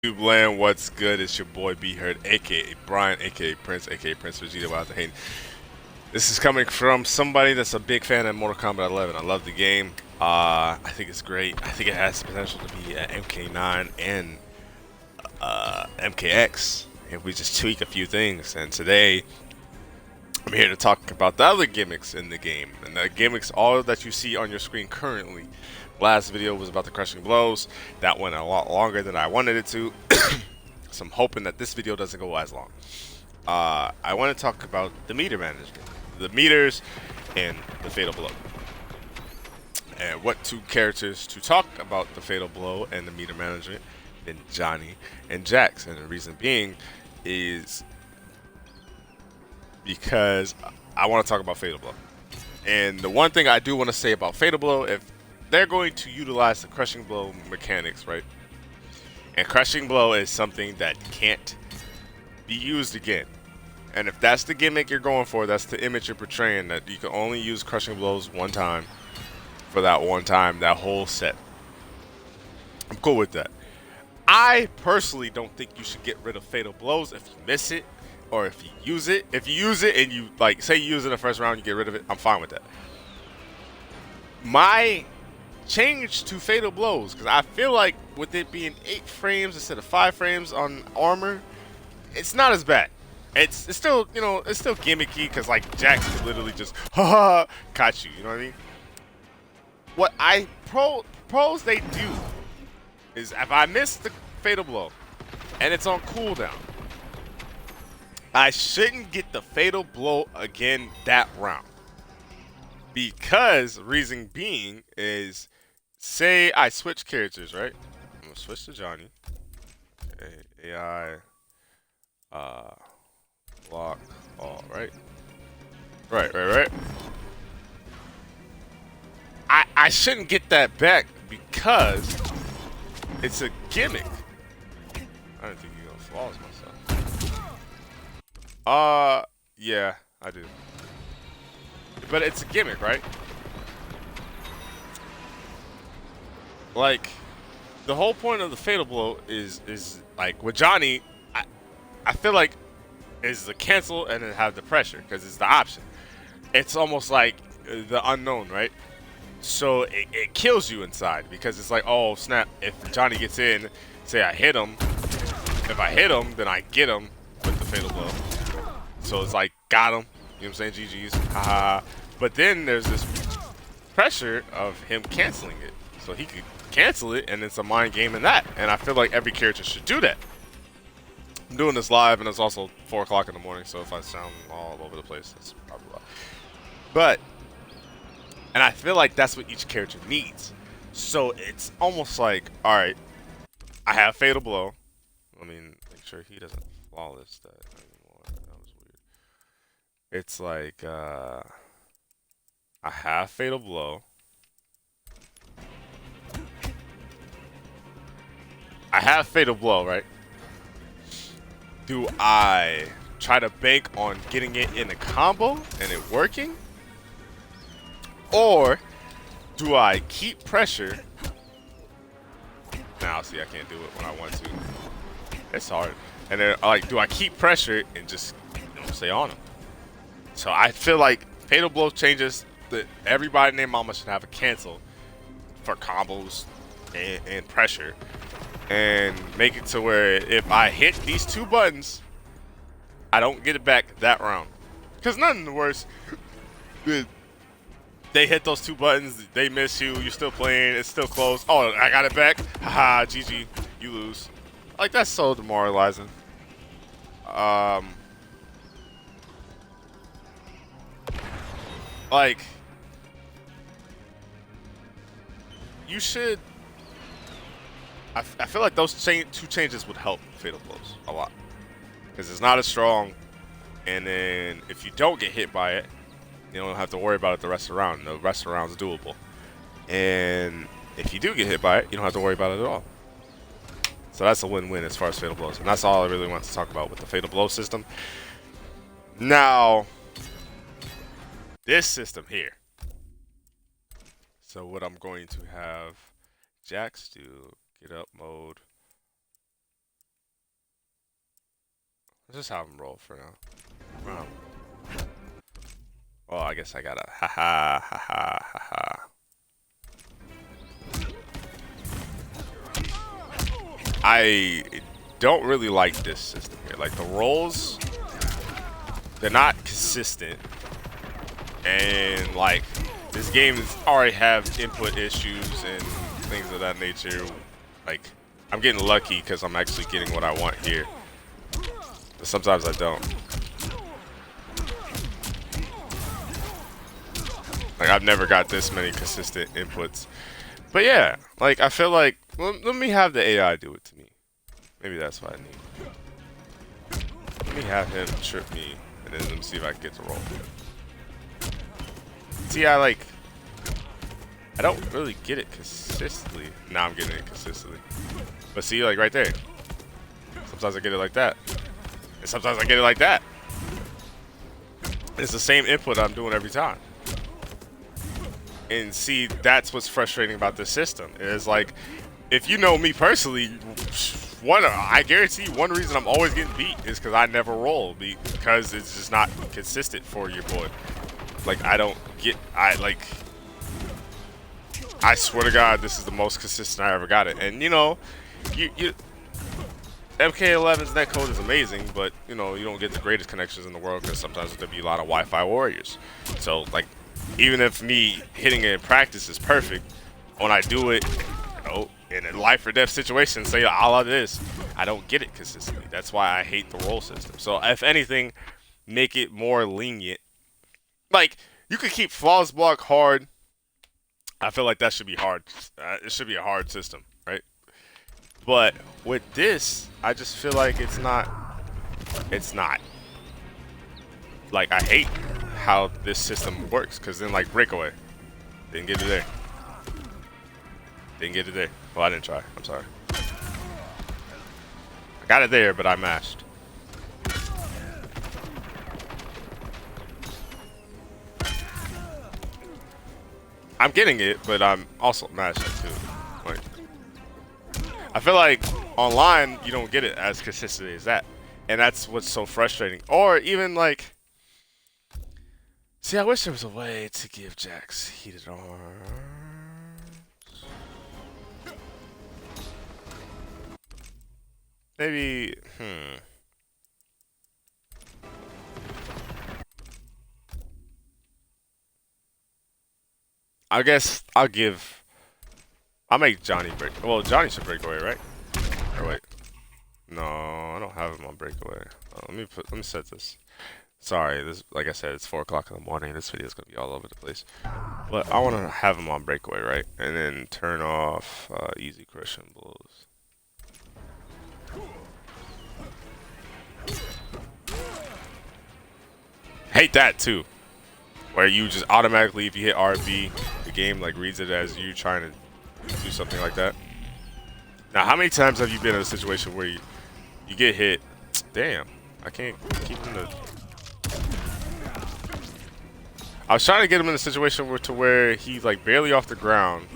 YouTube land, what's good? It's your boy B Heard, aka Brian, aka Prince Vegeta without the hate. This is coming from somebody that's a big fan of Mortal Kombat 11. I love the game. I think it's great. I think it has the potential to be MK9 and MKX if we just tweak a few things. And today, I'm here to talk about the other gimmicks in the game. And the gimmicks, all that you see on your screen currently. Last video was about the crushing blows. That went a lot longer than I wanted it to. So I'm hoping that this video doesn't go as long. I want to talk about the meter management. The meters and the fatal blow. And what two characters to talk about the fatal blow and the meter management than Johnny and Jax. And the reason being is because I want to talk about fatal blow. And the one thing I do want to say about fatal blow, if they're going to utilize the crushing blow mechanics, right? And crushing blow is something that can't be used again. And if that's the gimmick you're going for, that's the image you're portraying, that you can only use crushing blows one time for that one time, that whole set. I'm cool with that. I personally don't think you should get rid of fatal blows if you miss it or if you use it. If you use it and you, like, say you use it in the first round, you get rid of it, I'm fine with that. My change to fatal blows, because I feel like with it being 8 frames instead of 5 frames on armor, it's not as bad. It's still, you know, it's still gimmicky because like Jax could literally just catch you, you know what I mean? What I propose they do is if I miss the fatal blow and it's on cooldown, I shouldn't get the fatal blow again that round. Because reason being is, say I switch characters, right? I'm gonna switch to Johnny. Okay, AI, lock all, right? Right. I shouldn't get that back because it's a gimmick. I don't think you're gonna flawless myself. Yeah, I do. But it's a gimmick, right? Like, the whole point of the fatal blow is like with Johnny, I feel like is the cancel and then have the pressure because it's the option. It's almost like the unknown, right? So it kills you inside because it's like, oh snap, if Johnny gets in, say I hit him, if I hit him, then I get him with the fatal blow. So it's like, got him, you know what I'm saying, GG's, haha. But then there's this pressure of him canceling it. So he could cancel it and it's a mind game in that. And I feel like every character should do that. I'm doing this live and it's also 4 o'clock in the morning, so if I sound all over the place, that's probably why. But and I feel like that's what each character needs. So it's almost like, alright, I have fatal blow. Let me make sure he doesn't flawless that anymore. That was weird. It's like, I have fatal blow. I have fatal blow, right? Do I try to bank on getting it in a combo and it working? Or do I keep pressure? Now, see, I can't do it when I want to. It's hard. And then, like, do I keep pressure and just, you know, stay on him? So I feel like fatal blow changes that everybody named Mama should have a cancel for combos and pressure, and make it to where if I hit these 2 buttons, I don't get it back that round. Because nothing worse. They hit those 2 buttons, they miss you, you're still playing, it's still close. Oh, I got it back. Haha, GG, you lose. Like, that's so demoralizing. Like, you should. I feel like those 2 changes would help fatal blows a lot because it's not as strong, and then if you don't get hit by it, you don't have to worry about it the rest of the round. The rest of the round is doable. And if you do get hit by it, you don't have to worry about it at all. So that's a win-win as far as fatal blows. And that's all I really want to talk about with the fatal blow system. Now, this system here. So what I'm going to have Jax do, get up mode. Let's just have him roll for now. Well, I guess I gotta. Ha ha ha ha ha ha. I don't really like this system here. Like the rolls, they're not consistent, and like this game already have input issues and things of that nature. Like I'm getting lucky because I'm actually getting what I want here, but sometimes I don't. Like I've never got this many consistent inputs. But yeah, like I feel like let me have the AI do it to me. Maybe that's what I need. Let me have him trip me, and then let me see if I can get to roll. See, I don't really get it consistently. Now I'm getting it consistently. But see, like right there. Sometimes I get it like that, and sometimes I get it like that. It's the same input I'm doing every time. And see, that's what's frustrating about this system. Is like, if you know me personally, I guarantee you one reason I'm always getting beat is because I never roll, because it's just not consistent for your boy. Like I swear to God, this is the most consistent I ever got it. And you know, MK11's netcode is amazing, but you know you don't get the greatest connections in the world because sometimes there'll be a lot of Wi-Fi warriors. So like, even if me hitting it in practice is perfect, when I do it, you know, in a life or death situation, say a la this, I don't get it consistently. That's why I hate the roll system. So if anything, make it more lenient. Like you could keep flawless block hard. I feel like that should be hard. It should be a hard system, right? But with this, I just feel like it's not. It's not. Like I hate how this system works, because then like breakaway, didn't get it there. Didn't get it there. Well, I didn't try. I'm sorry. I got it there, but I mashed. I'm getting it, but I'm also mashing too. Like, I feel like online you don't get it as consistently as that, and that's what's so frustrating. Or even like, see, I wish there was a way to give Jax heated arms. Maybe, I guess I'll make Johnny break. Well, Johnny should break away, right? Or wait. No, I don't have him on breakaway. Let me set this. Sorry, this, like I said, it's 4 o'clock in the morning. This video is gonna be all over the place. But I want to have him on breakaway, right? And then turn off easy crushing blows. Hate that too, where you just automatically, if you hit RB, the game like reads it as you trying to do something like that. Now, how many times have you been in a situation where you get hit? Damn, I can't keep him the. I was trying to get him in a situation where he's like barely off the ground,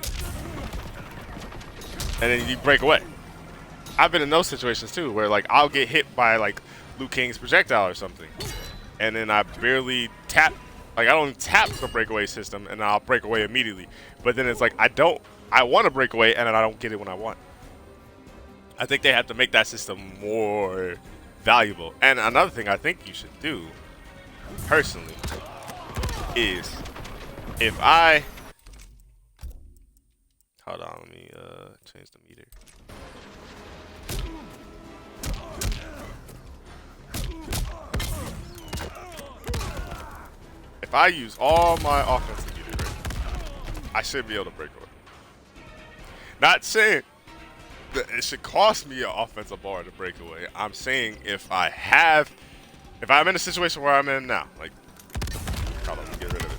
and then you break away. I've been in those situations too, where like I'll get hit by like Liu Kang's projectile or something, and then I barely tap. Like I don't tap the breakaway system, and I'll break away immediately. But then it's like I want to break away, and then I don't get it when I want. I think they have to make that system more valuable. And another thing I think you should do, personally, is if I hold on, let me change the meter. If I use all my offensive meter, I should be able to break away. Not saying that it should cost me an offensive bar to break away. I'm saying if I'm in a situation where I'm in now, like, hold on, let me get rid of it.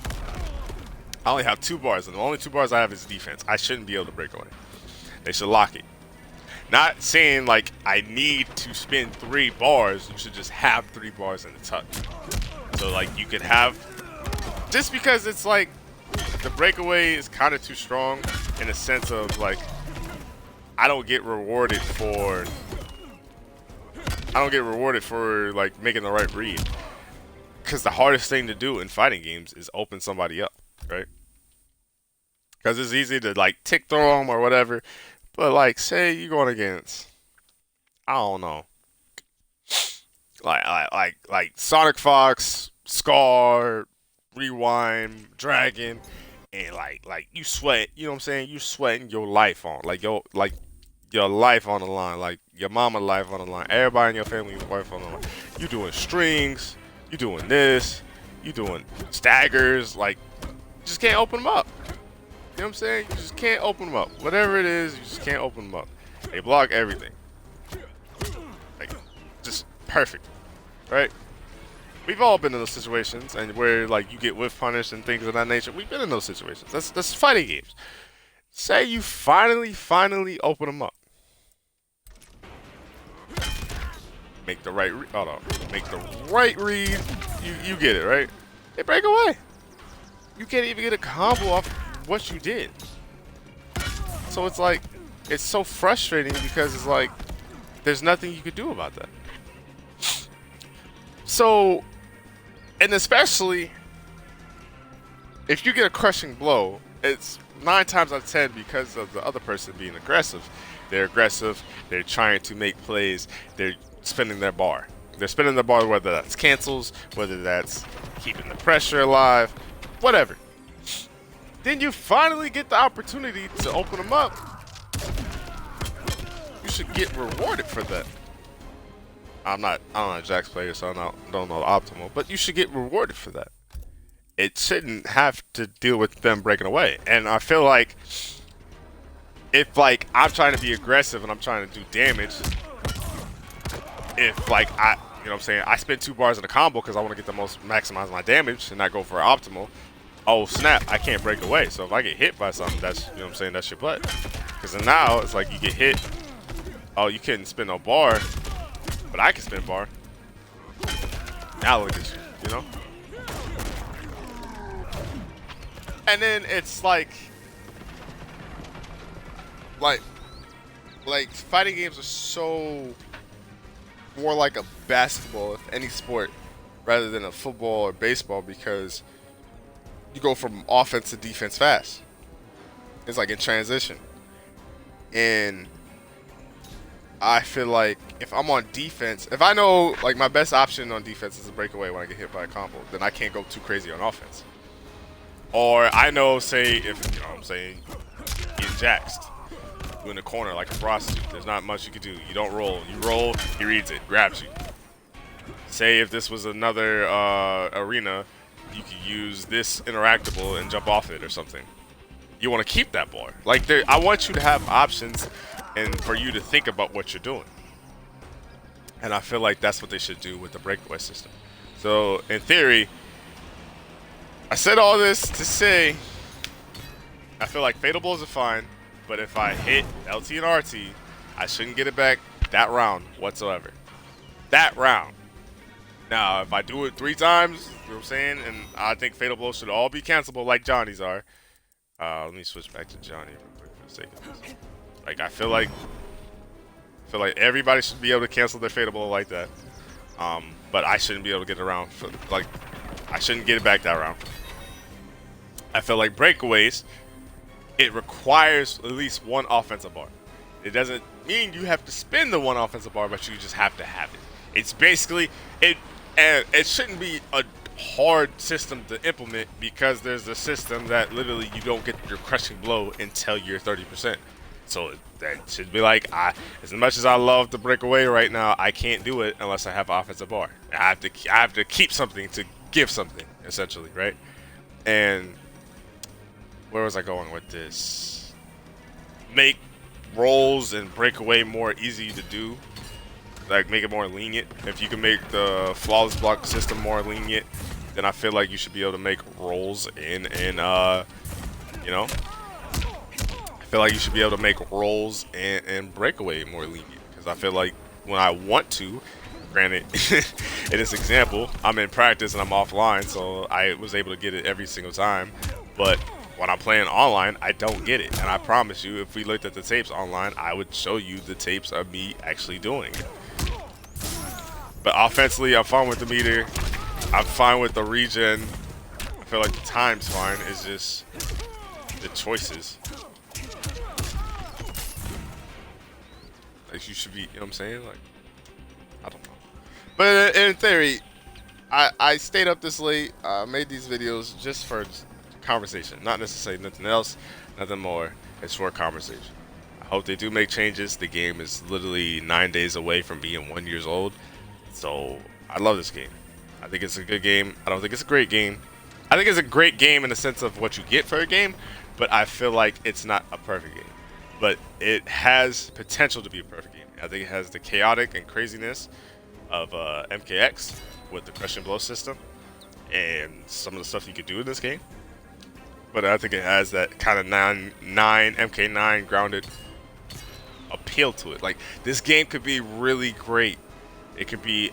I only have 2 bars, and the only 2 bars I have is defense. I shouldn't be able to break away. They should lock it. Not saying like I need to spend 3 bars. You should just have 3 bars in the tuck. So like you could have, just because it's like the breakaway is kind of too strong in a sense of like I don't get rewarded for I don't get rewarded for like making the right read. Because the hardest thing to do in fighting games is open somebody up, right? Because it's easy to like tick throw them or whatever. But like, say you're going against, I don't know, like Sonic Fox, Scar, Rewind, Dragon, and like you sweat. You know what I'm saying? You sweating your life on, your life on the line, like your mama life on the line, everybody in your family life on the line. You doing strings, you doing this, you doing staggers, like you just can't open them up. You know what I'm saying? You just can't open them up. Whatever it is, you just can't open them up. They block everything. Like, just perfect, right? We've all been in those situations, and where like you get whiff punished and things of that nature. We've been in those situations. That's fighting games. Say you finally open them up. Make the right read. Hold on. Make the right read. You get it, right? They break away. You can't even get a combo off what you did. So it's like, it's so frustrating because it's like, there's nothing you could do about that. So, and especially if you get a crushing blow, it's 9 times out of 10 because of the other person being aggressive. They're aggressive. They're trying to make plays. They're spinning their bar. They're spinning their bar, whether that's cancels, whether that's keeping the pressure alive, whatever. Then you finally get the opportunity to open them up. You should get rewarded for that. I'm not a Jax player, so I don't know the optimal, but you should get rewarded for that. It shouldn't have to deal with them breaking away. And I feel like if like I'm trying to be aggressive and I'm trying to do damage, if like you know what I'm saying, I spend 2 bars in a combo because I want to get the most, maximize my damage and not go for optimal. Oh snap, I can't break away. So if I get hit by something, that's, you know what I'm saying, that's your butt. Because then now it's like you get hit. Oh, you couldn't spin no bar, but I can spin bar. Now look at you, you know? And then it's like fighting games are so more like a basketball, if any sport, rather than a football or baseball, because you go from offense to defense fast. It's like in transition. And I feel like if I'm on defense, if I know like my best option on defense is a breakaway when I get hit by a combo, then I can't go too crazy on offense. Or I know, say, if, you know what I'm saying, getting jaxed, you in the corner like a prostitute, there's not much you can do. You don't roll. You roll, he reads it, grabs you. Say if this was another arena, you could use this interactable and jump off it or something. You want to keep that bar. Like, I want you to have options and for you to think about what you're doing. And I feel like that's what they should do with the breakaway system. So, in theory, I said all this to say, I feel like fatal blows are fine, but if I hit LT and RT, I shouldn't get it back that round whatsoever. That round. Now, if I do it 3 times, you know what I'm saying, and I think fatal blows should all be cancelable like Johnny's are. Let me switch back to Johnny real quick for the sake of this. Like, I feel like everybody should be able to cancel their fatal blow like that. But I shouldn't be able to get it around. Like, I shouldn't get it back that round. I feel like breakaways, it requires at least 1 offensive bar. It doesn't mean you have to spin the 1 offensive bar, but you just have to have it. It's basically it shouldn't be a hard system to implement, because there's a system that literally you don't get your crushing blow until you're 30%. So that should be like, as much as I love the breakaway right now, I can't do it unless I have offensive bar. I have to keep something to give something, essentially, right? And where was I going with this? Make rolls and breakaway more easy to do. Like, make it more lenient. If you can make the flawless block system more lenient, then I feel like you should be able to make rolls and you know, I feel like you should be able to make rolls and breakaway more lenient. Because I feel like when I want to, granted, in this example, I'm in practice and I'm offline, so I was able to get it every single time. But when I'm playing online, I don't get it. And I promise you, if we looked at the tapes online, I would show you the tapes of me actually doing it. But offensively, I'm fine with the meter. I'm fine with the regen. I feel like the time's fine. It's just the choices. Like you should be, you know what I'm saying? Like, I don't know. But in theory, I stayed up this late. Made these videos just for conversation, not necessarily nothing else, nothing more. It's for conversation. I hope they do make changes. The game is literally 9 days away from being 1 year old, so I love this game. I think it's a good game. I don't think it's a great game. I think it's a great game in the sense of what you get for a game, but I feel like it's not a perfect game. But it has potential to be a perfect game. I think it has the chaotic and craziness of MKX with the crushing blow system and some of the stuff you could do in this game. But I think it has that kind of MK9 grounded appeal to it. Like, this game could be really great. It could be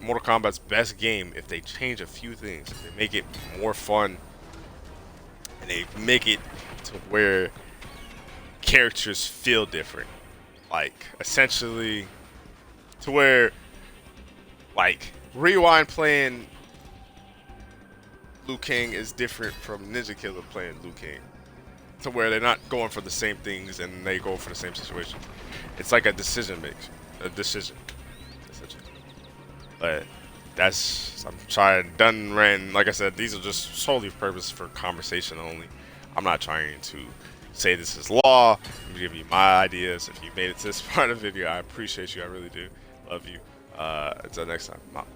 Mortal Kombat's best game if they change a few things. If they make it more fun and they make it to where characters feel different. Like, essentially to where, like, Rewind playing Liu Kang is different from Ninja Killer playing Liu Kang. To where they're not going for the same things and they go for the same situation. It's like a decision. But I'm trying, like I said, these are just solely purpose for conversation only. I'm not trying to say this is law. I'm giving you my ideas. If you made it to this part of the video, I appreciate you. I really do. Love you. Until next time, I'm out.